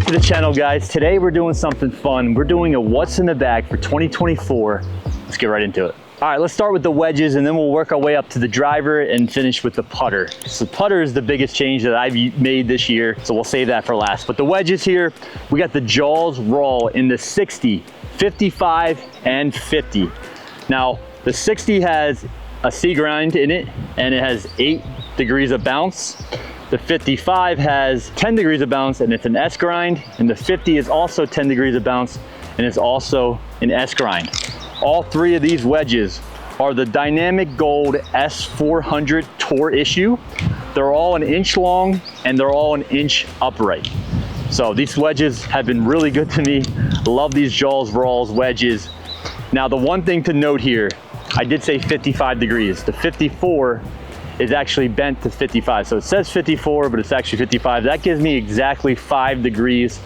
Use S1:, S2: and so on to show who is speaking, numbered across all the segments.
S1: back to the channel, guys. Today we're doing something fun. We're doing a what's in the bag for 2024. Let's get right into it. All right, let's start with the wedges and then we'll work our way up to the driver and finish with the putter. So the putter is the biggest change that I've made this year, so we'll save that for last. But the wedges here, we got the Jaws Raw in the 60, 55, and 50. Now, the 60 has a C grind in it and it has 8 degrees of bounce. The 55 has 10 degrees of bounce and it's an S grind, and the 50 is also 10 degrees of bounce and it's also an S grind. All three of these wedges are the Dynamic Gold S400 Tour issue. They're all an inch long and they're all an inch upright. So these wedges have been really good to me. Love these Jaws Rawls wedges. Now the one thing to note here, I did say 55 degrees. The 54 is actually bent to 55. So it says 54, but it's actually 55. That gives me exactly 5 degrees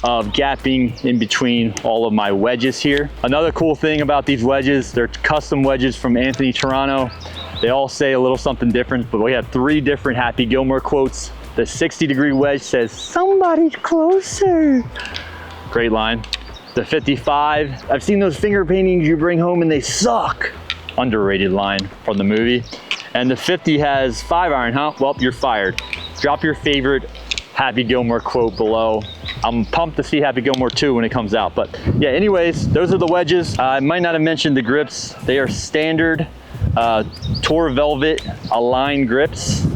S1: of gapping in between all of my wedges here. Another cool thing about these wedges, they're custom wedges from Anthony Toronto. They all say a little something different, but we have 3 different Happy Gilmore quotes. The 60-degree wedge says, "Somebody's closer." Great line. The 55, I've seen those finger paintings you bring home and they suck. Underrated line from the movie. And the 50 has 5-iron, huh? Well, you're fired. Drop your favorite Happy Gilmore quote below. I'm pumped to see Happy Gilmore 2 when it comes out. But yeah, anyways, those are the wedges. I might not have mentioned the grips. They are standard Tour Velvet Align grips.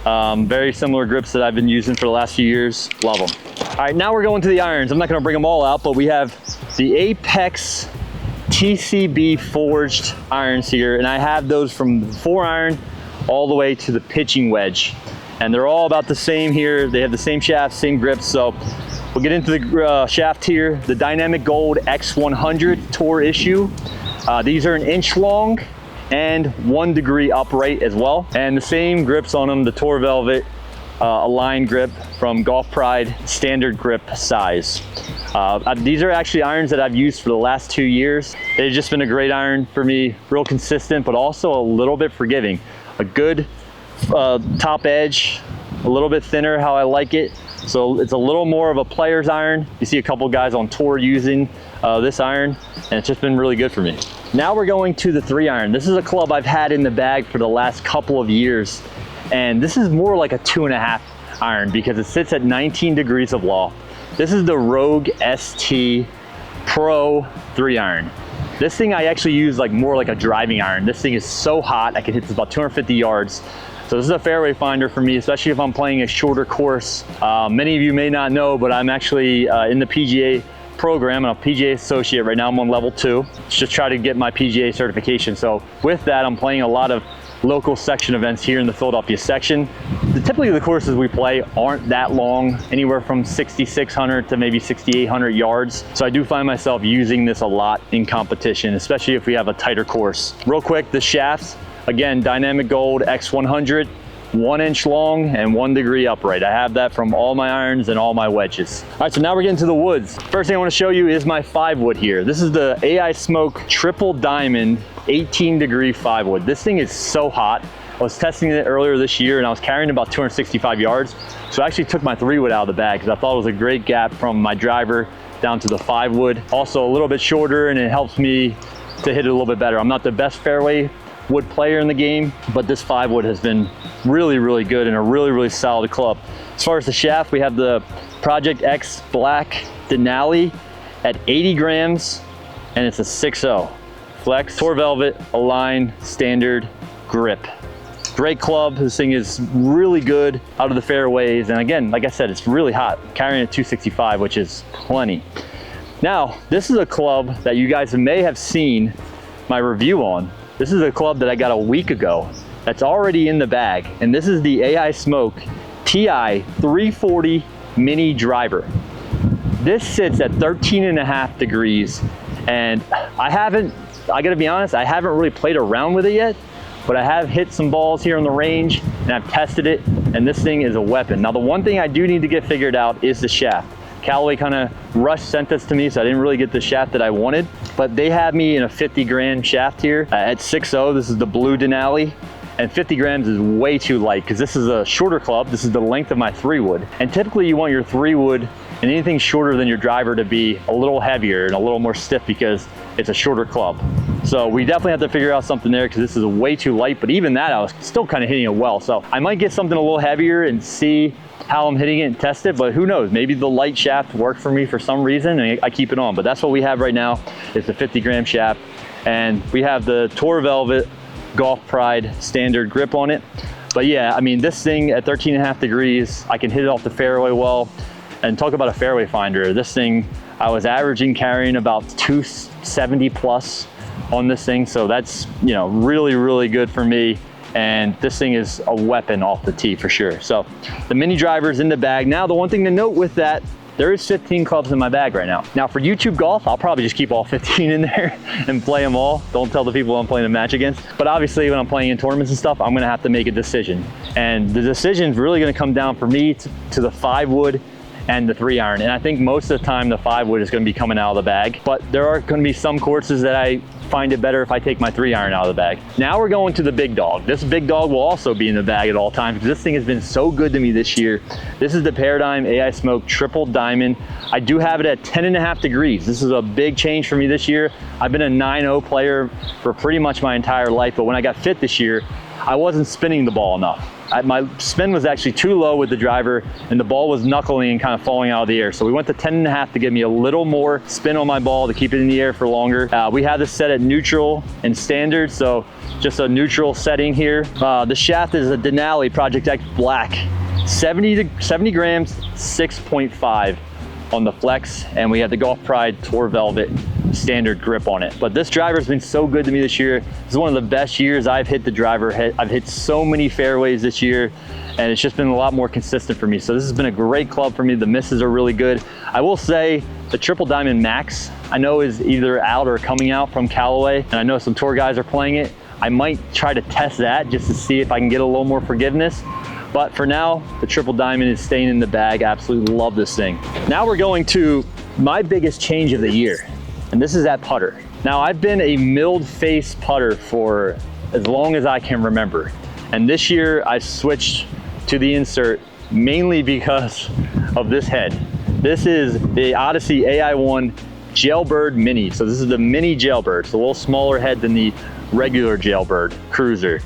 S1: Very similar grips that I've been using for the last few years. Love them. All right, now we're going to the irons. I'm not gonna bring them all out, but we have the Apex TCB forged irons here, and I have those from the 4-iron all the way to the pitching wedge. And they're all about the same here. They have the same shaft, same grips. So we'll get into the shaft here. The Dynamic Gold X100 Tour issue. These are an inch long and 1 degree upright as well. And the same grips on them, the Tour Velvet Align grip from Golf Pride, standard grip size. These are actually irons that I've used for the last 2 years. They've just been a great iron for me, real consistent, but also a little bit forgiving. A good top edge, a little bit thinner how I like it. So it's a little more of a player's iron. You see a couple guys on tour using this iron, and it's just been really good for me. Now we're going to the 3-iron. This is a club I've had in the bag for the last couple of years, and this is more like a 2.5 iron because it sits at 19 degrees of loft. This is the Rogue ST Pro 3-iron. This thing I actually use more like a driving iron. This thing is so hot, I can hit this about 250 yards. So this is a fairway finder for me, especially if I'm playing a shorter course. Many of you may not know, but I'm actually in the PGA program. I'm a PGA associate right now. I'm on level 2. Just try to get my PGA certification. So with that, I'm playing a lot of local section events here in the Philadelphia section. Typically the courses we play aren't that long, anywhere from 6,600 to maybe 6,800 yards. So I do find myself using this a lot in competition, especially if we have a tighter course. Real quick, the shafts, again, Dynamic Gold X100, 1 inch long and 1 degree upright. I have that from all my irons and all my wedges. All right, so now we're getting to the woods. First thing I want to show you is my 5-wood here. This is the AI Smoke Triple Diamond 18 degree 5-wood. This thing is so hot. I was testing it earlier this year and I was carrying about 265 yards. So I actually took my 3-wood out of the bag because I thought it was a great gap from my driver down to the 5-wood. Also a little bit shorter and it helps me to hit it a little bit better. I'm not the best fairway wood player in the game, but this 5-wood has been really, really good and a really, really solid club. As far as the shaft, we have the Project X Black Denali at 80 grams and it's a 6.0 flex Tour Velvet Align standard grip. Great club. This thing is really good out of the fairways, and again, like I said, it's really hot, carrying a 265, which is plenty. Now this is a club that you guys may have seen my review on. This is a club that I got a week ago that's already in the bag, and this is the AI Smoke TI 340 Mini Driver. This sits at 13.5 degrees, and I gotta be honest, I haven't really played around with it yet, but I have hit some balls here on the range and I've tested it, and this thing is a weapon. Now the one thing I do need to get figured out is the shaft. Callaway kind of rushed sent this to me, so I didn't really get the shaft that I wanted, but they have me in a 50 gram shaft here at 6.0. This is the blue Denali, and 50 grams is way too light because this is a shorter club. This is the length of my 3-wood, and typically you want your 3-wood and anything shorter than your driver to be a little heavier and a little more stiff because it's a shorter club. So we definitely have to figure out something there because this is way too light, but even that I was still kind of hitting it well. So I might get something a little heavier and see how I'm hitting it and test it, but who knows, maybe the light shaft worked for me for some reason and I keep it on. But that's what we have right now, is the 50-gram shaft, and we have the Tour Velvet Golf Pride standard grip on it. But yeah, I mean, this thing at 13.5 degrees, I can hit it off the fairway well. And talk about a fairway finder, this thing, I was averaging carrying about 270 plus on this thing. So that's, you know, really, really good for me. And this thing is a weapon off the tee for sure. So the mini driver's in the bag. Now, the one thing to note with that, there is 15 clubs in my bag right now. Now for YouTube golf, I'll probably just keep all 15 in there and play them all. Don't tell the people I'm playing a match against. But obviously when I'm playing in tournaments and stuff, I'm gonna have to make a decision. And the decision's really gonna come down for me to the 5-wood and the 3-iron. And I think most of the time the 5-wood is gonna be coming out of the bag. But there are gonna be some courses that I find it better if I take my 3-iron out of the bag. Now we're going to the big dog. This big dog will also be in the bag at all times because this thing has been so good to me this year. This is the Paradigm AI Smoke Triple Diamond. I do have it at 10.5 degrees. This is a big change for me this year. I've been a 9-0 player for pretty much my entire life, but when I got fit this year, I wasn't spinning the ball enough. My spin was actually too low with the driver and the ball was knuckling and kind of falling out of the air. So we went to 10.5 to give me a little more spin on my ball to keep it in the air for longer. We have this set at neutral and standard, so just a neutral setting here. The shaft is a Denali Project X Black, 70 grams, 6.5 on the flex, and we have the Golf Pride Tour Velvet standard grip on it. But this driver's been so good to me this year. This is one of the best years I've hit the driver. I've hit so many fairways this year, and it's just been a lot more consistent for me. So this has been a great club for me. The misses are really good. I will say the Triple Diamond Max, I know is either out or coming out from Callaway, and I know some tour guys are playing it. I might try to test that just to see if I can get a little more forgiveness. But for now, the Triple Diamond is staying in the bag. Absolutely love this thing. Now we're going to my biggest change of the year, and this is that putter. Now I've been a milled face putter for as long as I can remember. And this year I switched to the insert mainly because of this head. This is the Odyssey AI1 Jailbird Mini. So this is the mini Jailbird. It's a little smaller head than the regular Jailbird Cruiser.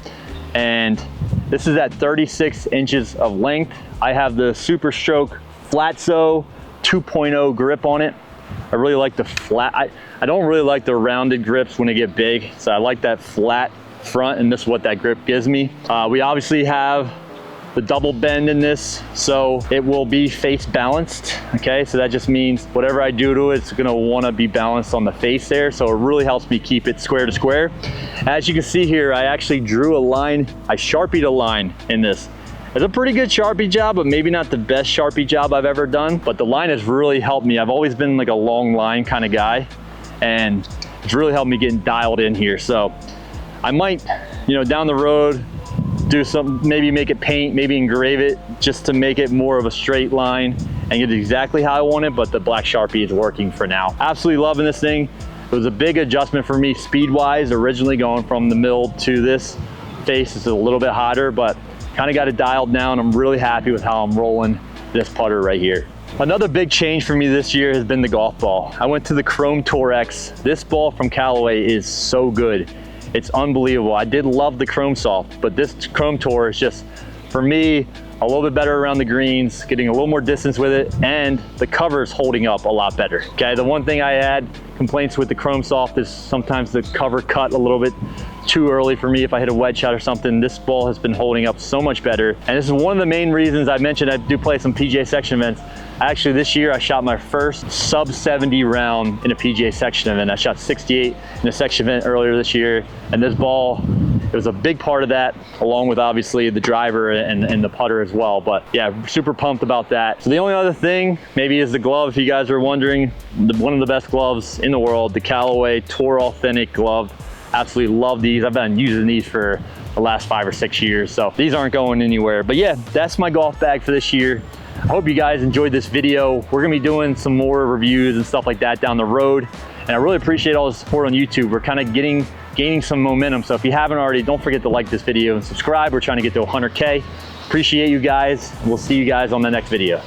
S1: And this is at 36 inches of length. I have the Super Stroke Flatso 2.0 grip on it. I really like the flat, I don't really like the rounded grips when they get big. So I like that flat front, and this is what that grip gives me. We obviously have the double bend in this, so it will be face balanced. Okay, so that just means whatever I do to it, it's gonna wanna be balanced on the face there. So it really helps me keep it square to square. As you can see here, I actually drew a line, I Sharpied a line in this. It's a pretty good Sharpie job, but maybe not the best Sharpie job I've ever done. But the line has really helped me. I've always been like a long line kind of guy, and it's really helped me getting dialed in here. So I might, you know, down the road, do some, maybe make it paint, maybe engrave it just to make it more of a straight line and get it exactly how I want it, but the black Sharpie is working for now. Absolutely loving this thing. It was a big adjustment for me speed-wise, originally going from the milled to this face. It's a little bit hotter, but kind of got it dialed down. I'm really happy with how I'm rolling this putter right here. Another big change for me this year has been the golf ball. I went to the Chrome Tour X. This ball from Callaway is so good. It's unbelievable. I did love the Chrome Soft, but this Chrome Tour is just, for me, a little bit better around the greens, getting a little more distance with it, and the cover's holding up a lot better. Okay, the one thing I had complaints with the Chrome Soft is sometimes the cover cut a little bit too early for me if I hit a wedge shot or something. This ball has been holding up so much better. And this is one of the main reasons I mentioned I do play some PGA section events. Actually, this year I shot my first sub 70 round in a PGA section event. I shot 68 in a section event earlier this year. And this ball, it was a big part of that, along with obviously the driver and the putter as well. But yeah, super pumped about that. So the only other thing maybe is the glove. If you guys are wondering, one of the best gloves in the world, the Callaway Tour Authentic glove. Absolutely love these. I've been using these for the last 5 or 6 years, so these aren't going anywhere. But yeah, that's my golf bag for this year. I hope you guys enjoyed this video. We're gonna be doing some more reviews and stuff like that down the road, and I really appreciate all the support on YouTube. We're kind of gaining some momentum, so if you haven't already, don't forget to like this video and subscribe. We're trying to get to 100K. Appreciate you guys. We'll see you guys on the next video.